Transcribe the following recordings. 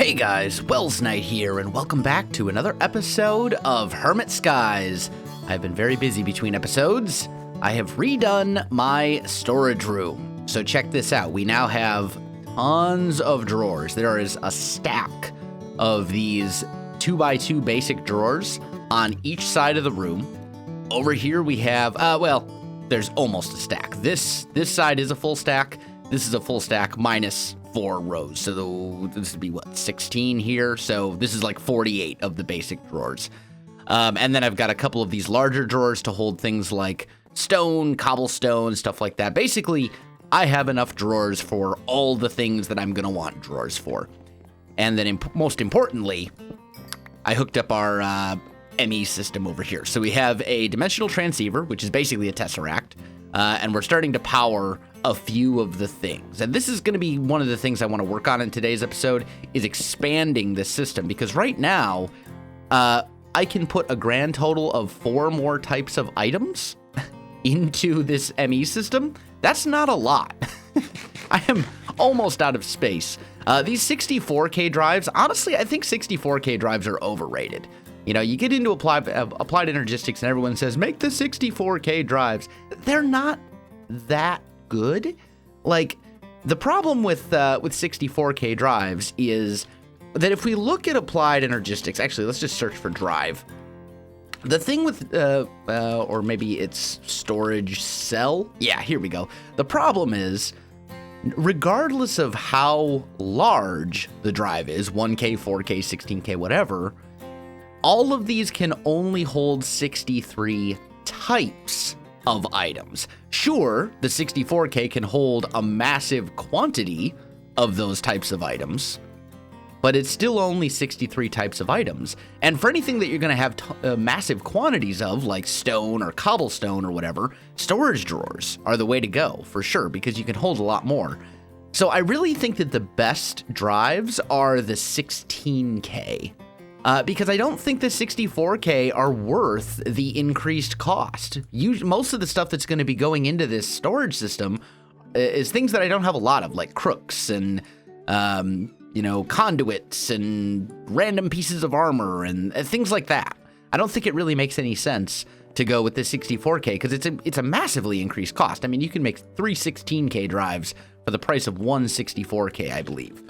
Hey guys, Welsknight here, and welcome back to another episode of Hermit Skies. I've been very busy between episodes. I have redone my storage room. So check this out. We now have tons of drawers. There is a stack of these 2x2 basic drawers on each side of the room. Over here we have, there's almost a stack. This side is a full stack. This is a full stack minus 4 rows. So this would be, 16 here? So this is like 48 of the basic drawers. And then I've got a couple of these larger drawers to hold things like stone, cobblestone, stuff like that. Basically, I have enough drawers for all the things that I'm going to want drawers for. And then most importantly, I hooked up our ME system over here. So we have a dimensional transceiver, which is basically a tesseract. And we're starting to power a few of the things. And this is going to be one of the things I want to work on in today's episode, is expanding this system. Because right now, I can put a grand total of 4 more types of items into this ME system. That's not a lot. I am almost out of space. These 64K drives, honestly, I think 64K drives are overrated. You know, you get into applied energistics and everyone says, make the 64K drives. They're not that good. Like, the problem with 64K drives is that if we look at applied energistics, actually, let's just search for drive. The thing with, or maybe it's storage cell. Yeah, here we go. The problem is, regardless of how large the drive is, 1K, 4K, 16K, whatever, all of these can only hold 63 types of items. Sure, the 64K can hold a massive quantity of those types of items, but it's still only 63 types of items. And for anything that you're going to have massive quantities of, like stone or cobblestone or whatever, storage drawers are the way to go, for sure, because you can hold a lot more. So I really think that the best drives are the 16K. Because I don't think the 64K are worth the increased cost. Most of the stuff that's going to be going into this storage system is things that I don't have a lot of, like crooks and, conduits and random pieces of armor and things like that. I don't think it really makes any sense to go with the 64K because it's a massively increased cost. I mean, you can make 3 16K drives for the price of 1 64K, I believe.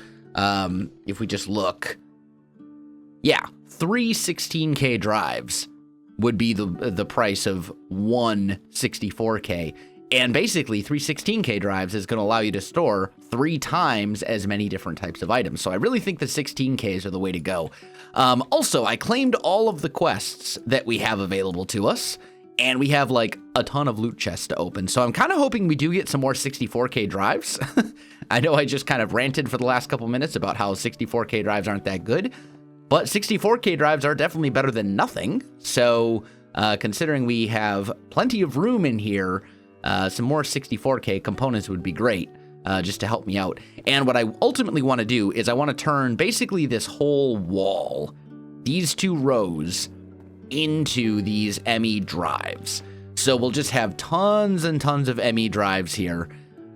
If we just look... Yeah, 3 16K drives would be the price of 1 64K. And basically, 3 16K drives is going to allow you to store 3 times as many different types of items. So I really think the 16Ks are the way to go. Also, I claimed all of the quests that we have available to us, and we have like a ton of loot chests to open. So I'm kind of hoping we do get some more 64K drives. I know I just kind of ranted for the last couple minutes about how 64K drives aren't that good. But 64K drives are definitely better than nothing. So considering we have plenty of room in here, some more 64K components would be great just to help me out. And what I ultimately want to do is I want to turn basically this whole wall, these 2 rows, into these ME drives. So we'll just have tons and tons of ME drives here.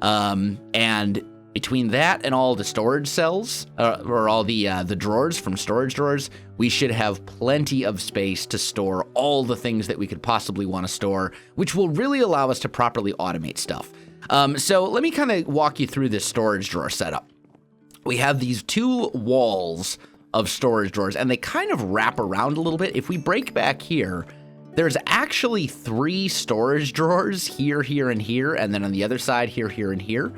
And between that and all the storage cells, or all the drawers from storage drawers, we should have plenty of space to store all the things that we could possibly want to store, which will really allow us to properly automate stuff. So let me kind of walk you through this storage drawer setup. We have these 2 walls of storage drawers, and they kind of wrap around a little bit. If we break back here, there's actually 3 storage drawers here, here, and here, and then on the other side, here, here, and here,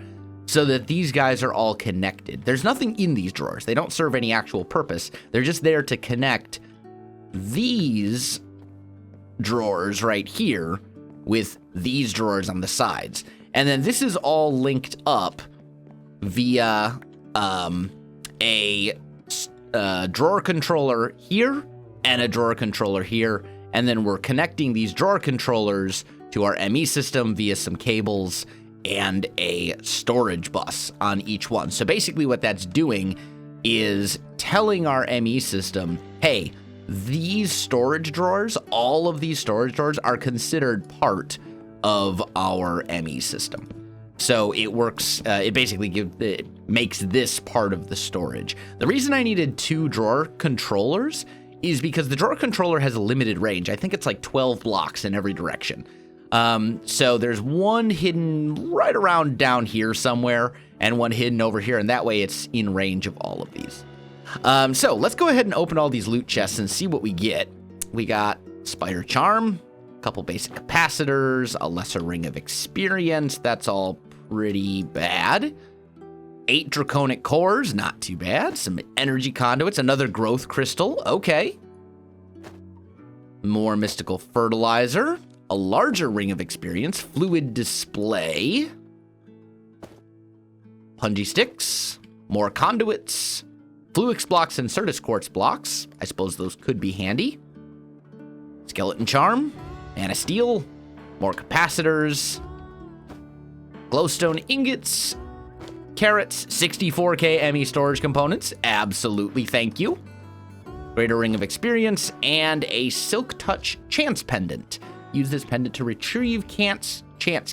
so that these guys are all connected. There's nothing in these drawers. They don't serve any actual purpose. They're just there to connect these drawers right here with these drawers on the sides. And then this is all linked up via a drawer controller here and a drawer controller here. And then we're connecting these drawer controllers to our ME system via some cables and a storage bus on each one. So basically what that's doing is telling our ME system, hey, these storage drawers, all of these storage drawers are considered part of our ME system. So it works, it basically it makes this part of the storage. The reason I needed 2 drawer controllers is because the drawer controller has a limited range. I think it's like 12 blocks in every direction. So there's one hidden right around down here somewhere and one hidden over here, and that way it's in range of all of these. So let's go ahead and open all these loot chests and see what we get. We got Spider Charm, a couple basic capacitors, a lesser ring of experience. That's all pretty bad. 8 draconic cores, not too bad. Some energy conduits, another growth crystal, okay. More mystical fertilizer, a larger ring of experience, fluid display, punji sticks, more conduits, Fluix blocks and Certus quartz blocks. I suppose those could be handy. Skeleton charm, mana steel, more capacitors, glowstone ingots, carrots, 64k ME storage components. Absolutely, thank you. Greater ring of experience, and a silk touch chance pendant. Use this pendant to retrieve chance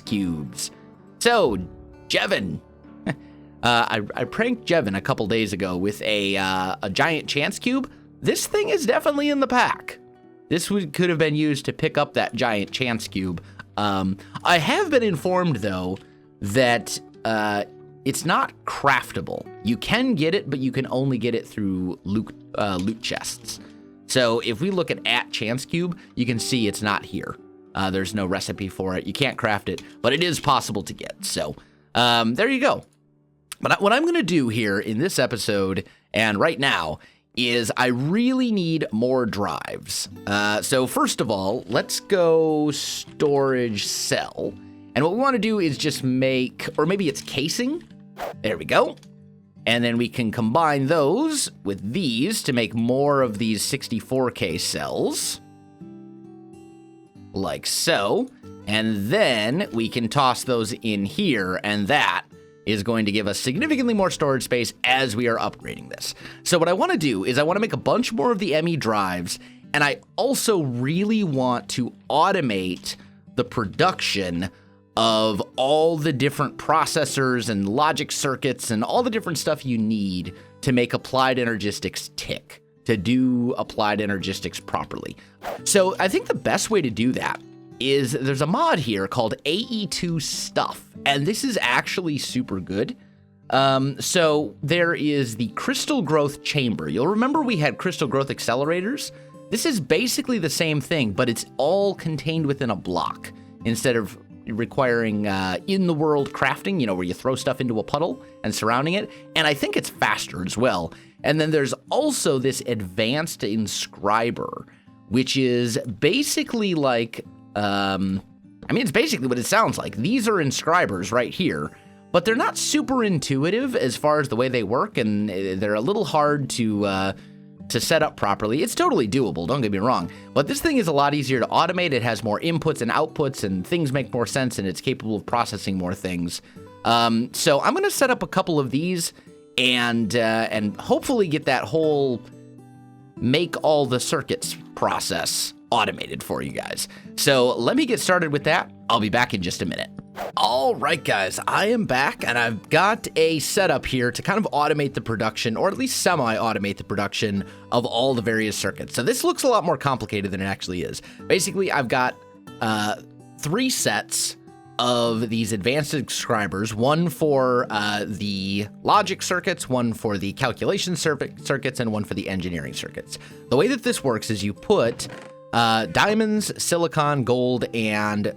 cubes. So, Jevin. I pranked Jevin a couple days ago with a giant chance cube. This thing is definitely in the pack. This could have been used to pick up that giant chance cube. I have been informed, though, that it's not craftable. You can get it, but you can only get it through loot chests. So if we look at chance cube, you can see it's not here. There's no recipe for it. You can't craft it, but it is possible to get. So there you go. But what I'm going to do here in this episode and right now is I really need more drives. So first of all, let's go storage cell. And what we want to do is just make, or maybe it's casing. There we go. And then we can combine those with these to make more of these 64K cells. Like so. And then we can toss those in here, and that is going to give us significantly more storage space as we are upgrading this. So what I want to do is I want to make a bunch more of the ME drives, and I also really want to automate the production of all the different processors and logic circuits and all the different stuff you need to make applied energistics tick, to do applied energistics properly. So I think the best way to do that is there's a mod here called AE2 Stuff, and this is actually super good. So there is the crystal growth chamber. You'll remember we had crystal growth accelerators. This is basically the same thing, but it's all contained within a block instead of requiring in-the-world crafting, you know, where you throw stuff into a puddle and surrounding it. And I think it's faster as well. And then there's also this advanced inscriber, which is basically like, it's basically what it sounds like. These are inscribers right here, but they're not super intuitive as far as the way they work, and they're a little hard to set up properly. It's totally doable, don't get me wrong, but this thing is a lot easier to automate. It has more inputs and outputs, and things make more sense, and it's capable of processing more things. So I'm going to set up a couple of these and hopefully get that whole make all the circuits process automated for you guys. So let me get started with that. I'll be back in just a minute. All right, guys, I am back, and I've got a setup here to kind of automate the production, or at least semi-automate the production of all the various circuits. So this looks a lot more complicated than it actually is. Basically, I've got 3 sets of these advanced inscribers, one for the logic circuits, one for the calculation circuits, and one for the engineering circuits. The way that this works is you put diamonds, silicon, gold, and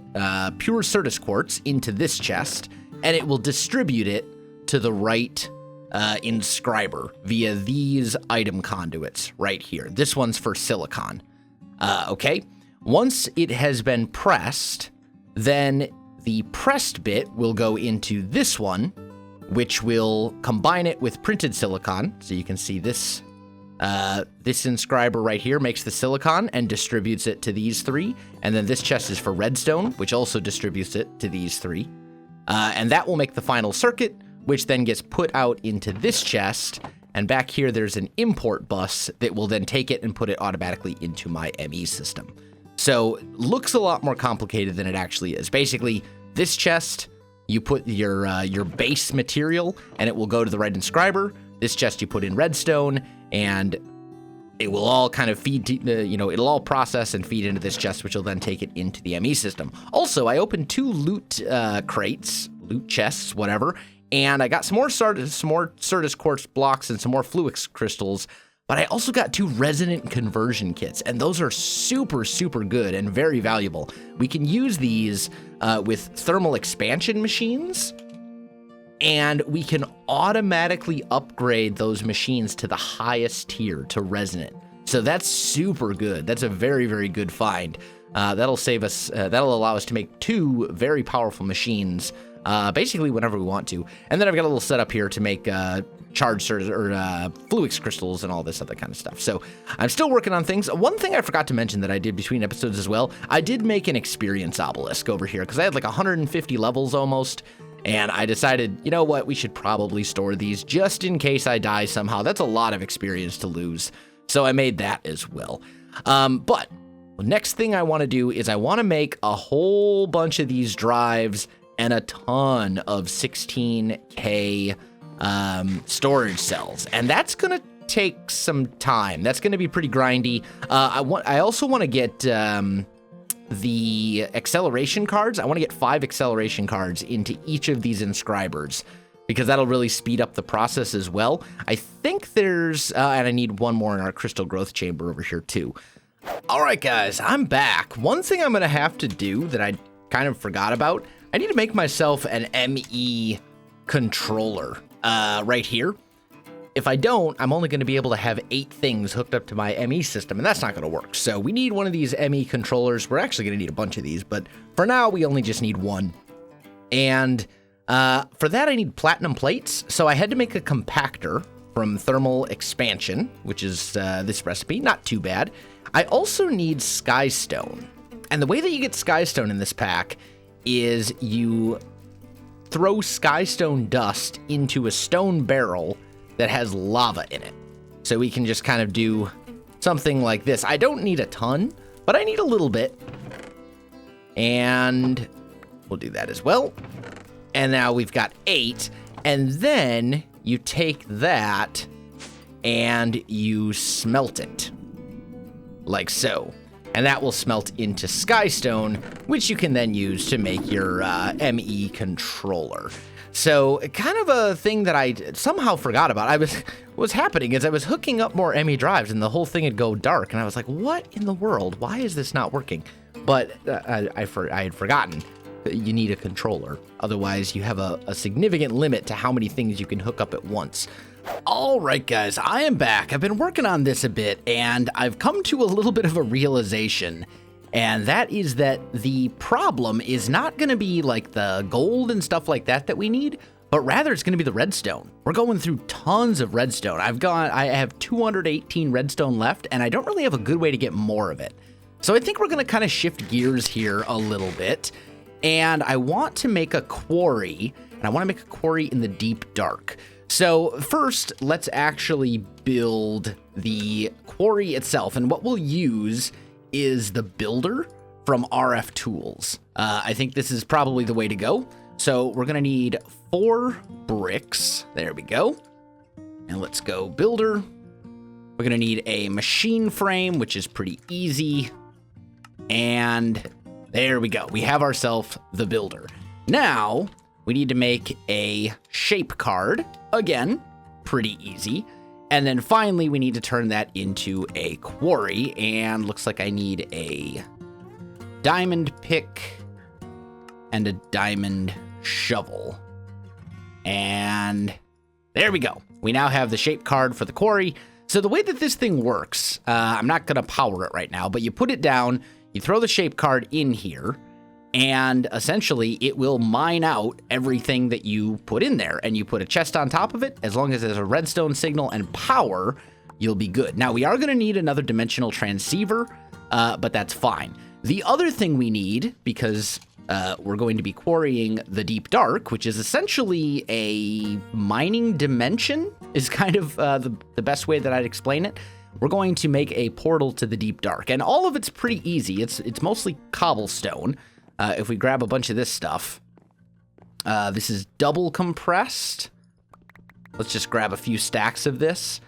pure Certus quartz into this chest, and it will distribute it to the right inscriber via these item conduits right here. This one's for silicon. Okay? Once it has been pressed, then the pressed bit will go into this one, which will combine it with printed silicon. So you can see this this inscriber right here makes the silicon and distributes it to these 3. And then this chest is for redstone, which also distributes it to these 3. And that will make the final circuit, which then gets put out into this chest. And back here, there's an import bus that will then take it and put it automatically into my ME system. So looks a lot more complicated than it actually is. Basically, this chest you put your base material, and it will go to the red inscriber. This chest you put in redstone, and it will all kind of feed to, it'll all process and feed into this chest, which will then take it into the ME system. Also, I opened 2 loot crates, loot chests, whatever, and I got some more Certus quartz blocks and some more Fluix crystals, but I also got 2 resonant conversion kits, and those are super, super good and very valuable. We can use these with thermal expansion machines, and we can automatically upgrade those machines to the highest tier, to resonant. So that's super good. That's a very, very good find. That'll save us, that'll allow us to make 2 very powerful machines, basically whenever we want to. And then I've got a little setup here to make charged Fluix crystals and all this other kind of stuff. So I'm still working on things. One thing I forgot to mention that I did between episodes as well, I did make an experience obelisk over here because I had like 150 levels almost. And I decided, you know what, we should probably store these just in case I die somehow. That's a lot of experience to lose. So I made that as well. But the next thing I want to do is I want to make a whole bunch of these drives and a ton of 16K storage cells. And that's going to take some time. That's going to be pretty grindy. I also want to get the acceleration cards. I want to get 5 acceleration cards into each of these inscribers because that'll really speed up the process as well. I think there's, and I need 1 more in our crystal growth chamber over here too. All right, guys, I'm back. One thing I'm going to have to do that I kind of forgot about, I need to make myself an ME controller right here. If I don't, I'm only going to be able to have 8 things hooked up to my ME system, and that's not going to work. So we need one of these ME controllers. We're actually going to need a bunch of these, but for now, we only just need 1. And for that, I need platinum plates. So I had to make a compactor from thermal expansion, which is this recipe. Not too bad. I also need skystone. And the way that you get skystone in this pack is you throw skystone dust into a stone barrel that has lava in it. So we can just kind of do something like this. I don't need a ton, but I need a little bit. And we'll do that as well. And now we've got 8. And then you take that and you smelt it. Like so. And that will smelt into skystone, which you can then use to make your ME controller. So kind of a thing that I somehow forgot about. What's happening is I was hooking up more ME drives and the whole thing would go dark. And I was like, what in the world? Why is this not working? But I had forgotten that you need a controller. Otherwise, you have a significant limit to how many things you can hook up at once. All right, guys, I am back. I've been working on this a bit, and I've come to a little bit of a realization. And that is that the problem is not going to be like the gold and stuff like that we need, but rather it's going to be the redstone. We're going through tons of redstone. I have 218 redstone left, and I don't really have a good way to get more of it. So I think we're going to kind of shift gears here a little bit. And I want to make a quarry, and I want to make a quarry in the deep dark. So first, let's actually build the quarry itself. And what we'll use is the builder from RF Tools. I think this is probably the way to go. So we're going to need 4 bricks. There we go. And let's go builder. We're going to need a machine frame, which is pretty easy. And there we go. We have ourselves the builder. Now we need to make a shape card. Again, pretty easy. And then finally, we need to turn that into a quarry. And looks like I need a diamond pick and a diamond shovel. And there we go. We now have the shape card for the quarry. So the way that this thing works, I'm not going to power it right now, but you put it down, you throw the shape card in here, and essentially it will mine out everything that you put in there. And you put a chest on top of it. As long as there's a redstone signal and power, you'll be good. Now, we are going to need another dimensional transceiver, but that's fine. The other thing we need, because we're going to be quarrying the deep dark, which is essentially a mining dimension, is kind of the best way that I'd explain it. We're going to make a portal to the deep dark, and all of it's pretty easy. It's mostly cobblestone. If we grab a bunch of this stuff, This is double compressed. Let's just grab a few stacks of this.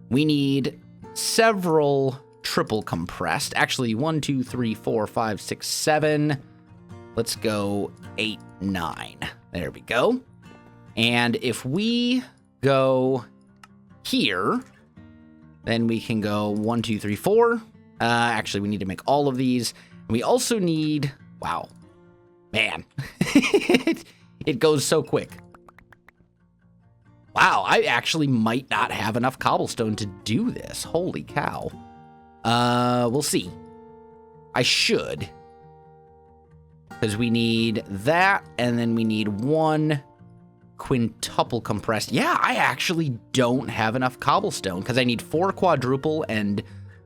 We need several triple compressed. Actually, 1, 2, 3, 4, 5, 6, 7. Let's go 8, 9. There we go. And if we go here, then we can go 1, 2, 3, 4. Actually, we need to make all of these. And we also need, wow, man, it goes so quick. Wow, I actually might not have enough cobblestone to do this. Holy cow. We'll see. I should. Because we need that, and then we need 1 quintuple compressed. Yeah, I actually don't have enough cobblestone, because I need 4 quadruple and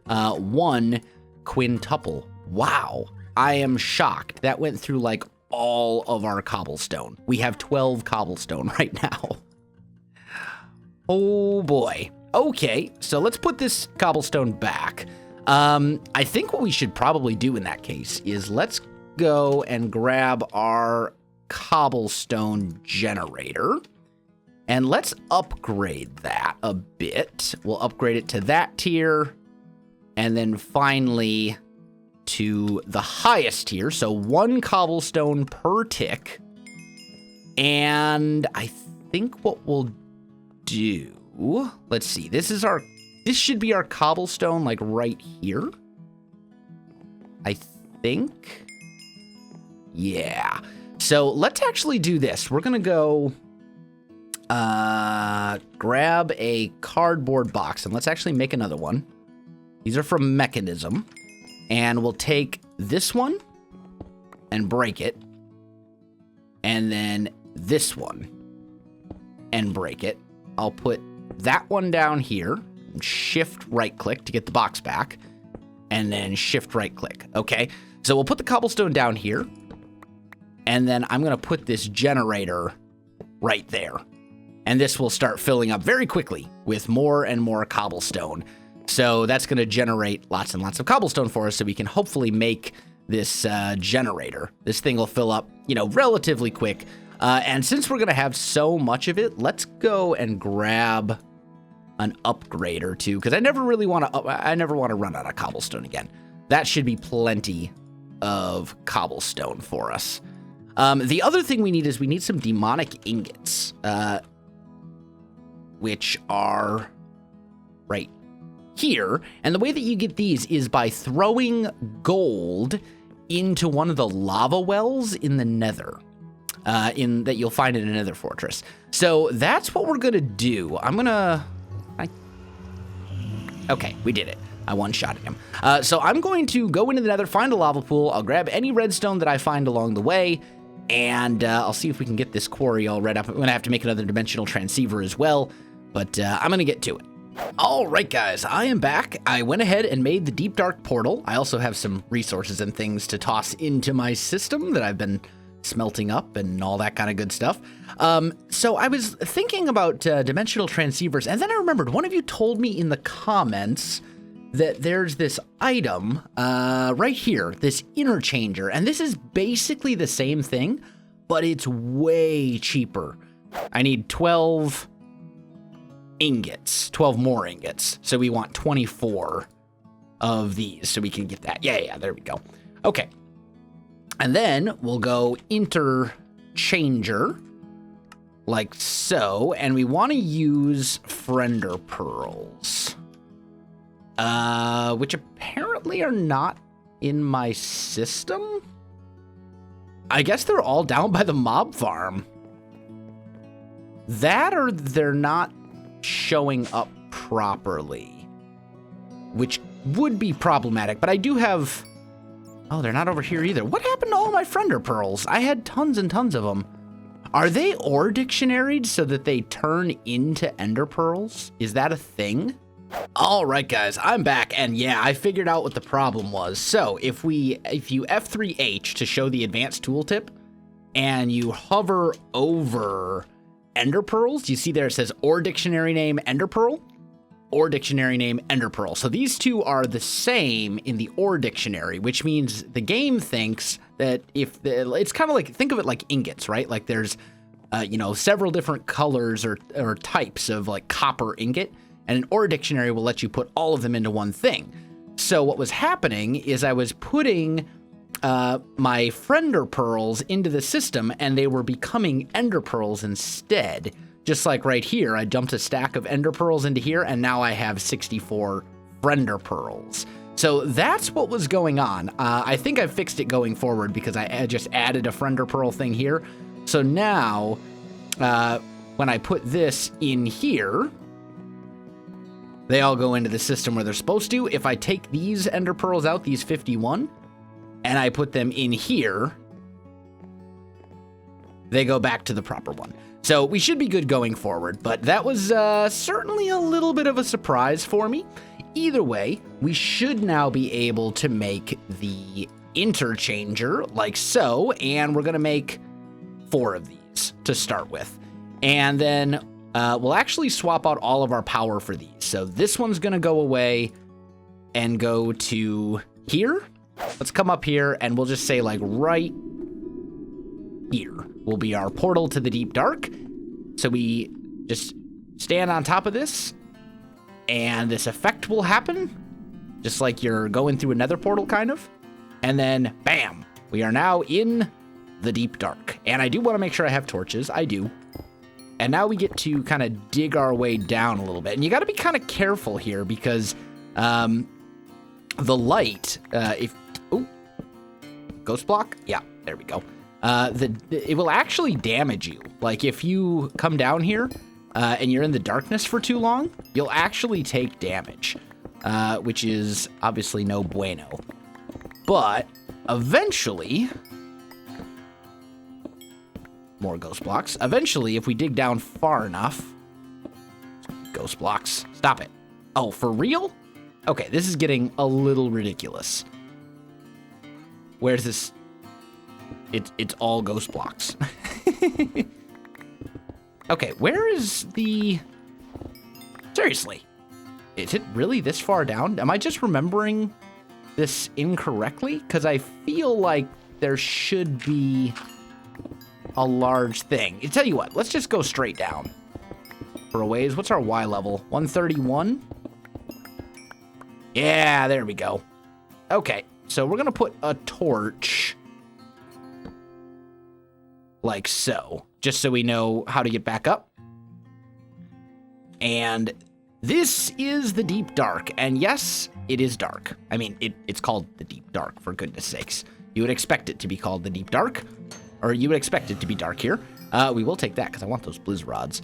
1 quintuple. Wow, I am shocked. That went through, like, all of our cobblestone. We have 12 cobblestone right now. Oh boy. Okay, so let's put this cobblestone back. I think what we should probably do in that case is let's go and grab our cobblestone generator and let's upgrade that a bit. We'll upgrade it to that tier and then finally to the highest tier. So 1 cobblestone per tick. And I think what we'll do, let's see, this should be our cobblestone, like right here, I think. Yeah, so let's actually do this. We're gonna go grab a cardboard box and let's actually make another one. These are from Mechanism, and we'll take this one and break it, and then this one and break it. I'll put that one down here, shift right click to get the box back, and then shift right click. Okay, so we'll put the cobblestone down here, and then I'm gonna put this generator right there. And this will start filling up very quickly with more and more cobblestone. So that's gonna generate lots and lots of cobblestone for us so we can hopefully make this generator. This thing will fill up, you know, relatively quick. And since we're gonna have so much of it, let's go and grab an upgrade or two, because I never want to run out of cobblestone again. That should be plenty of cobblestone for us. The other thing we need is we need some demonic ingots, which are right here. And the way that you get these is by throwing gold into one of the lava wells in the nether. That you'll find in a nether fortress. So that's what we're gonna do. Okay, we did it. I one-shotted him. So I'm going to go into the nether, find a lava pool. I'll grab any redstone that I find along the way, and I'll see if we can get this quarry all read up. I'm gonna have to make another dimensional transceiver as well, but I'm gonna get to it. All right, guys, I am back. I went ahead and made the deep dark portal. I also have some resources and things to toss into my system that I've been smelting up and all that kind of good stuff. So I was thinking about dimensional transceivers, and then I remembered one of you told me in the comments that there's this item right here, this interchanger, and this is basically the same thing, but it's way cheaper. I need 12 ingots, 12 more ingots, so we want 24 of these so we can get that. Yeah, there we go. Okay. And then we'll go interchanger, like so, and we want to use friender pearls, which apparently are not in my system. I guess they're all down by the mob farm. That or they're not showing up properly, which would be problematic, but I do have... Oh, they're not over here either. What happened to all my friender pearls? I had tons and tons of them. Are they ore dictionaried so that they turn into ender pearls? Is that a thing? All right, guys, I'm back, and yeah, I figured out what the problem was. So if you F3H to show the advanced tooltip, and you hover over ender pearls, you see there it says ore dictionary name ender pearl. or dictionary name ender pearl. So these two are the same in the or dictionary, which means the game thinks that it's kind of like, think of it like ingots, right? Like there's, several different colors or types of like copper ingot, and an or dictionary will let you put all of them into one thing. So what was happening is I was putting my friender pearls into the system, and they were becoming ender pearls instead. Just like right here, I dumped a stack of ender pearls into here, and now I have 64 friender pearls. So that's what was going on. I think I fixed it going forward because I just added a friender pearl thing here. So now, when I put this in here, they all go into the system where they're supposed to. If I take these ender pearls out, these 51, and I put them in here, they go back to the proper one. So we should be good going forward, but that was certainly a little bit of a surprise for me. Either way, we should now be able to make the interchanger like so, and we're going to make 4 of these to start with. And then we'll actually swap out all of our power for these. So this one's going to go away and go to here. Let's come up here, and we'll just say like right here will be our portal to the deep dark. So we just stand on top of this, and this effect will happen, just like you're going through a nether portal, kind of. And then, bam, we are now in the deep dark. And I do want to make sure I have torches. I do. And now we get to kind of dig our way down a little bit. And you got to be kind of careful here because the light, ghost block? Yeah, there we go. It will actually damage you. Like if you come down here and you're in the darkness for too long, you'll actually take damage, which is obviously no bueno. But eventually, more ghost blocks. Eventually, if we dig down far enough, ghost blocks, stop it. Oh, for real? Okay, this is getting a little ridiculous. Where's this? It's all ghost blocks. Okay, where is the... Seriously, is it really this far down? Am I just remembering this incorrectly? Because I feel like there should be a large thing. I tell you what, let's just go straight down for a ways. What's our Y level? 131? Yeah, there we go. Okay, so we're gonna put a torch like so, just so we know how to get back up. And this is the deep dark, and yes, it is dark. I mean, it's called the deep dark, for goodness sakes. You would expect it to be called the deep dark, or you would expect it to be dark here. We will take that, because I want those blizz rods.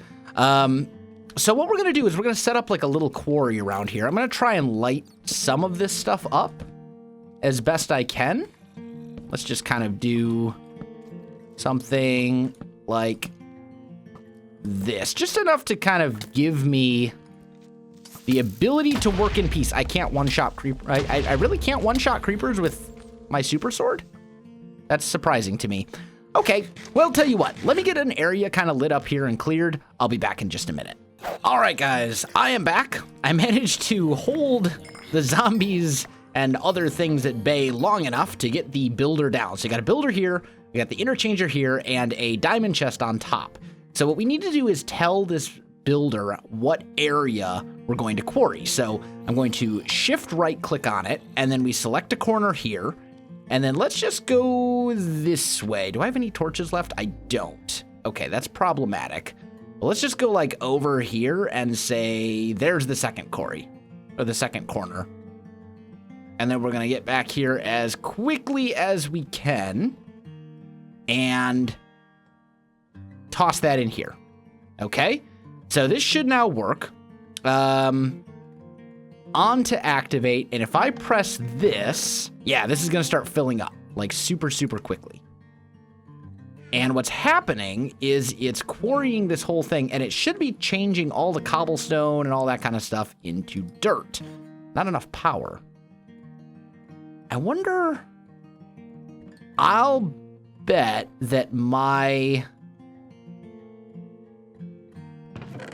So what we're going to do is we're going to set up like a little quarry around here. I'm going to try and light some of this stuff up as best I can. Let's just kind of do something like this. Just enough to kind of give me the ability to work in peace. I can't one-shot creeper. I really can't one-shot creepers with my super sword? That's surprising to me. Okay, well, tell you what. Let me get an area kind of lit up here and cleared. I'll be back in just a minute. All right, guys, I am back. I managed to hold the zombies and other things at bay long enough to get the builder down. So you got a builder here, we got the interchanger here, and a diamond chest on top. So what we need to do is tell this builder what area we're going to quarry. So I'm going to shift right click on it, and then we select a corner here, and then let's just go this way. Do I have any torches left? I don't. Okay, that's problematic. Well, let's just go like over here and say, there's the second quarry, or the second corner. And then we're gonna get back here as quickly as we can and toss that in here. Okay, so this should now work. On to activate, and if I press this, yeah, this is gonna start filling up like super quickly. And what's happening is it's quarrying this whole thing, and it should be changing all the cobblestone and all that kind of stuff into dirt. Not enough power. I wonder, I'll bet that my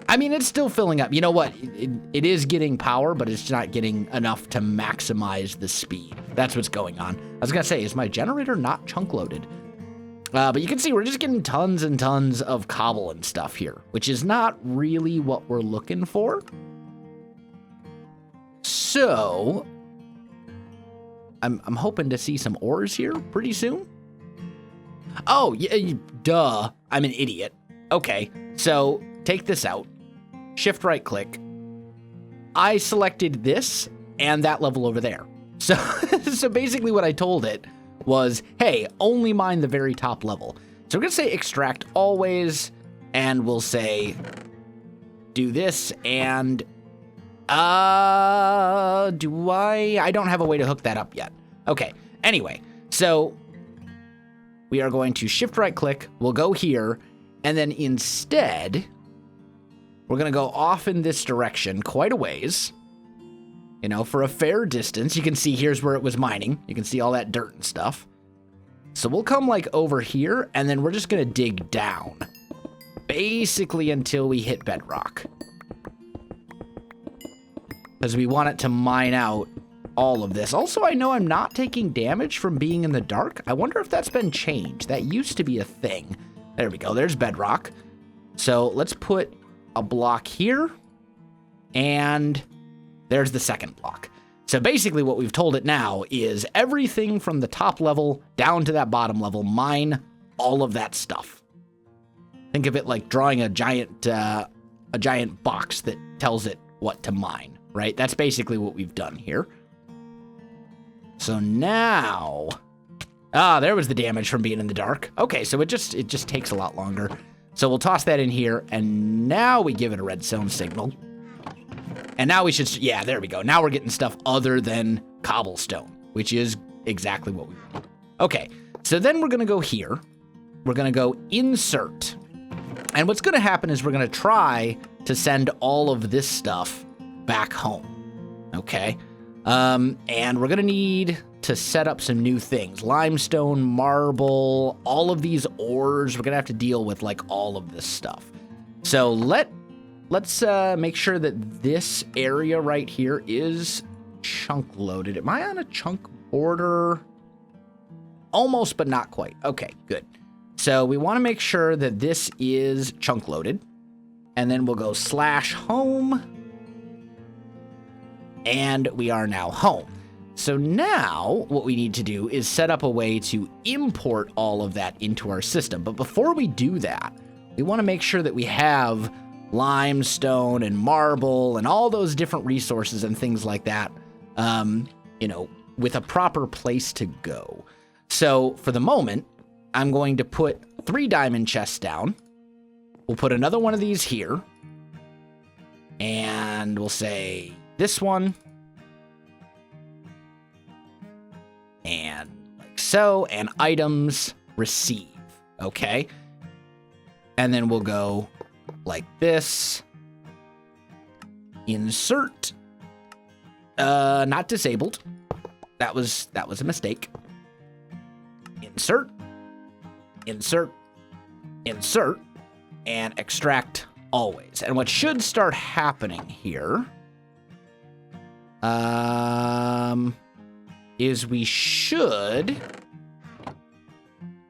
I mean, it's still filling up. You know what? It is getting power, but it's not getting enough to maximize the speed. That's what's going on. I was going to say, is my generator not chunk loaded? But you can see we're just getting tons and tons of cobble and stuff here, which is not really what we're looking for. So I'm hoping to see some ores here pretty soon. Oh, yeah, duh. I'm an idiot. Okay, so take this out. Shift right click. I selected this and that level over there. So, so basically what I told it was, hey, only mine the very top level. So we're going to say extract always, and we'll say do this, and I don't have a way to hook that up yet. Okay, anyway, so we are going to shift right click, we'll go here, and then instead, we're going to go off in this direction quite a ways. You know, for a fair distance. You can see here's where it was mining. You can see all that dirt and stuff. So we'll come like over here, and then we're just going to dig down. Basically until we hit bedrock. Because we want it to mine out all of this. Also, I know I'm not taking damage from being in the dark. I wonder if that's been changed. That used to be a thing. There we go. There's bedrock. So let's put a block here. And there's the second block. So basically what we've told it now is everything from the top level down to that bottom level, mine all of that stuff. Think of it like drawing a giant box that tells it what to mine, right? That's basically what we've done here. So now, there was the damage from being in the dark. Okay, so it just takes a lot longer. So we'll toss that in here, and now we give it a redstone signal. And now we should, yeah, there we go. Now we're getting stuff other than cobblestone, which is exactly what we want. Okay, so then we're going to go here. We're going to go insert. And what's going to happen is we're going to try to send all of this stuff back home. Okay, and we're going to need to set up some new things. Limestone, marble, all of these ores. We're going to have to deal with like all of this stuff. So let's make sure that this area right here is chunk loaded. Am I on a chunk border? Almost, but not quite. Okay, good. So we want to make sure that this is chunk loaded. And then we'll go /home. And we are now home. So now what we need to do is set up a way to import all of that into our system. But before we do that, we want to make sure that we have limestone and marble and all those different resources and things like that, you know, with a proper place to go. So for the moment, I'm going to put 3 diamond chests down. We'll put another one of these here. And we'll say this one. And like so, and items receive, okay? And then we'll go like this. Insert. Not disabled. That was a mistake. Insert. Insert. Insert. And extract always. And what should start happening here is we should...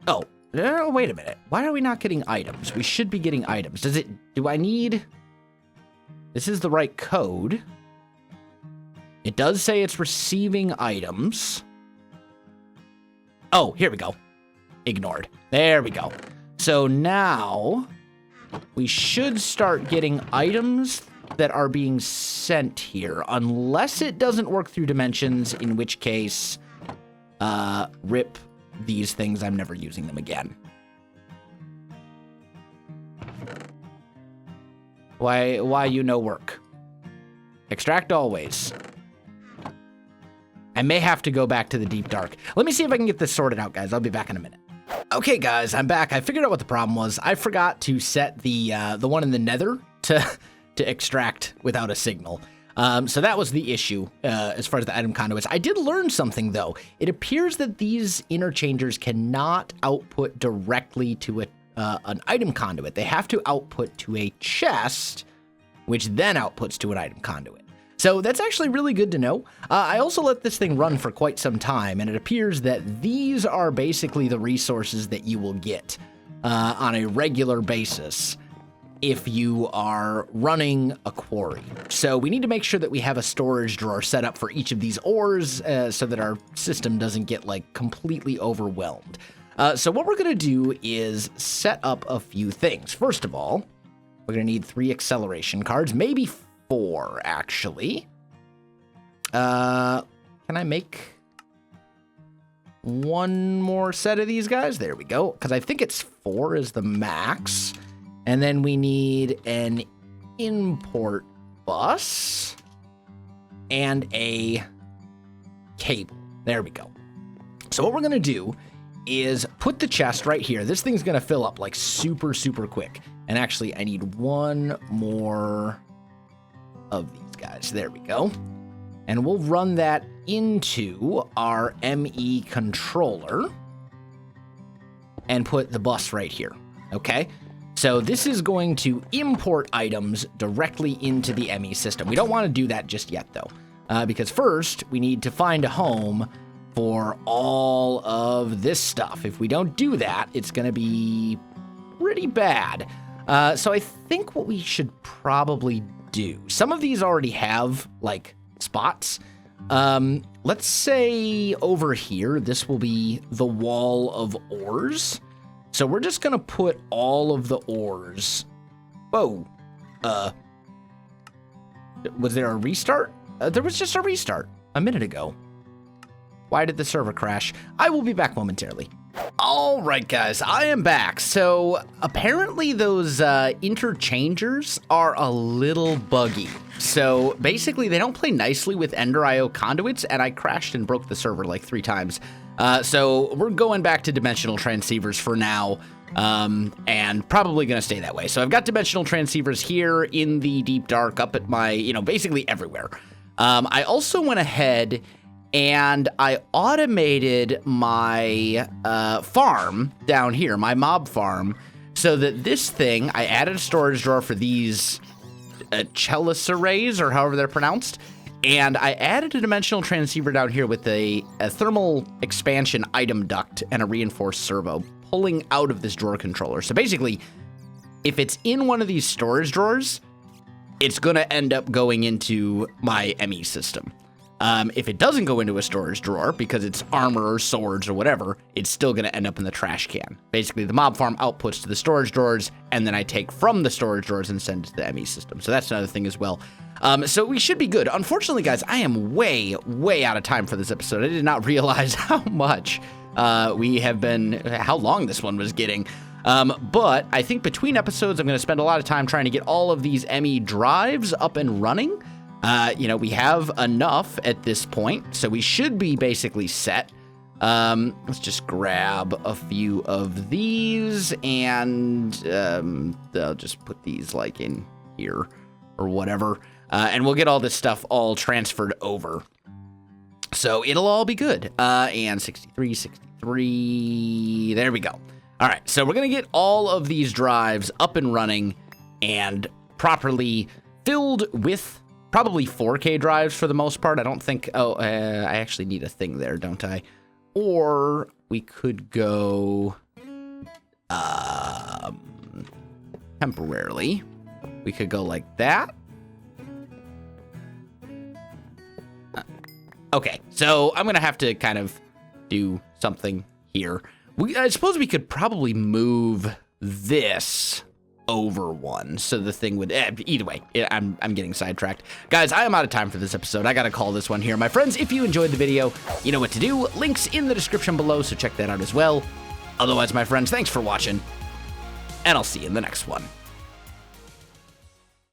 Oh, wait a minute. Why are we not getting items? We should be getting items. Do I need... This is the right code. It does say it's receiving items. Oh, here we go. Ignored. There we go. So now we should start getting items that are being sent here, unless it doesn't work through dimensions, in which case, rip these things. I'm never using them again. Why you no work? Extract always. I may have to go back to the deep dark. Let me see if I can get this sorted out, guys. I'll be back in a minute. Okay, guys, I'm back. I figured out what the problem was. I forgot to set the one in the nether to extract without a signal. So that was the issue as far as the item conduits. I did learn something, though. It appears that these interchangers cannot output directly to an item conduit. They have to output to a chest which then outputs to an item conduit. So that's actually really good to know. I also let this thing run for quite some time, and it appears that these are basically the resources that you will get on a regular basis if you are running a quarry. So we need to make sure that we have a storage drawer set up for each of these ores so that our system doesn't get like completely overwhelmed. So what we're going to do is set up a few things. First of all, we're going to need 3 acceleration cards, maybe 4 actually. Can I make one more set of these guys? There we go. Because I think it's 4 is the max. And then we need an import bus and a cable. There we go. So what we're going to do is put the chest right here. This thing's going to fill up like super, super quick. And actually, I need one more of these guys. There we go. And we'll run that into our ME controller and put the bus right here. Okay? So this is going to import items directly into the ME system. We don't want to do that just yet, though, because first we need to find a home for all of this stuff. If we don't do that, it's going to be pretty bad. So I think what we should probably do, some of these already have like spots. Let's say over here, this will be the wall of ores. So we're just going to put all of the ores. Whoa. Was there a restart? There was just a restart a minute ago. Why did the server crash? I will be back momentarily. All right, guys, I am back. So apparently those interchangers are a little buggy. So basically they don't play nicely with Ender IO conduits, and I crashed and broke the server like 3 times. So we're going back to dimensional transceivers for now, and probably going to stay that way. So I've got dimensional transceivers here in the deep dark up at my, basically everywhere. I also went ahead and I automated my farm down here, my mob farm, so that this thing, I added a storage drawer for these chelicerays, or however they're pronounced, and I added a dimensional transceiver down here with a thermal expansion item duct and a reinforced servo pulling out of this drawer controller. So basically, if it's in one of these storage drawers, it's going to end up going into my ME system. If it doesn't go into a storage drawer because it's armor or swords or whatever, it's still going to end up in the trash can. Basically, the mob farm outputs to the storage drawers, and then I take from the storage drawers and send it to the ME system. So that's another thing as well. So we should be good. Unfortunately, guys, I am way, way out of time for this episode. I did not realize how much we have been, how long this one was getting. But I think between episodes, I'm going to spend a lot of time trying to get all of these ME drives up and running. We have enough at this point, so we should be basically set. Let's just grab a few of these, and I'll just put these like in here or whatever, and we'll get all this stuff all transferred over. So it'll all be good. And 63, there we go. All right, so we're going to get all of these drives up and running and properly filled with probably 4K drives for the most part. I don't think, I actually need a thing there, don't I? Or we could go temporarily. We could go like that. Okay, so I'm going to have to kind of do something here. I suppose we could probably move this over one, so the thing would, either way, I'm getting sidetracked. Guys, I am out of time for this episode. I gotta call this one here. My friends, if you enjoyed the video, you know what to do. Links in the description below, so check that out as well. Otherwise, my friends, thanks for watching, and I'll see you in the next one.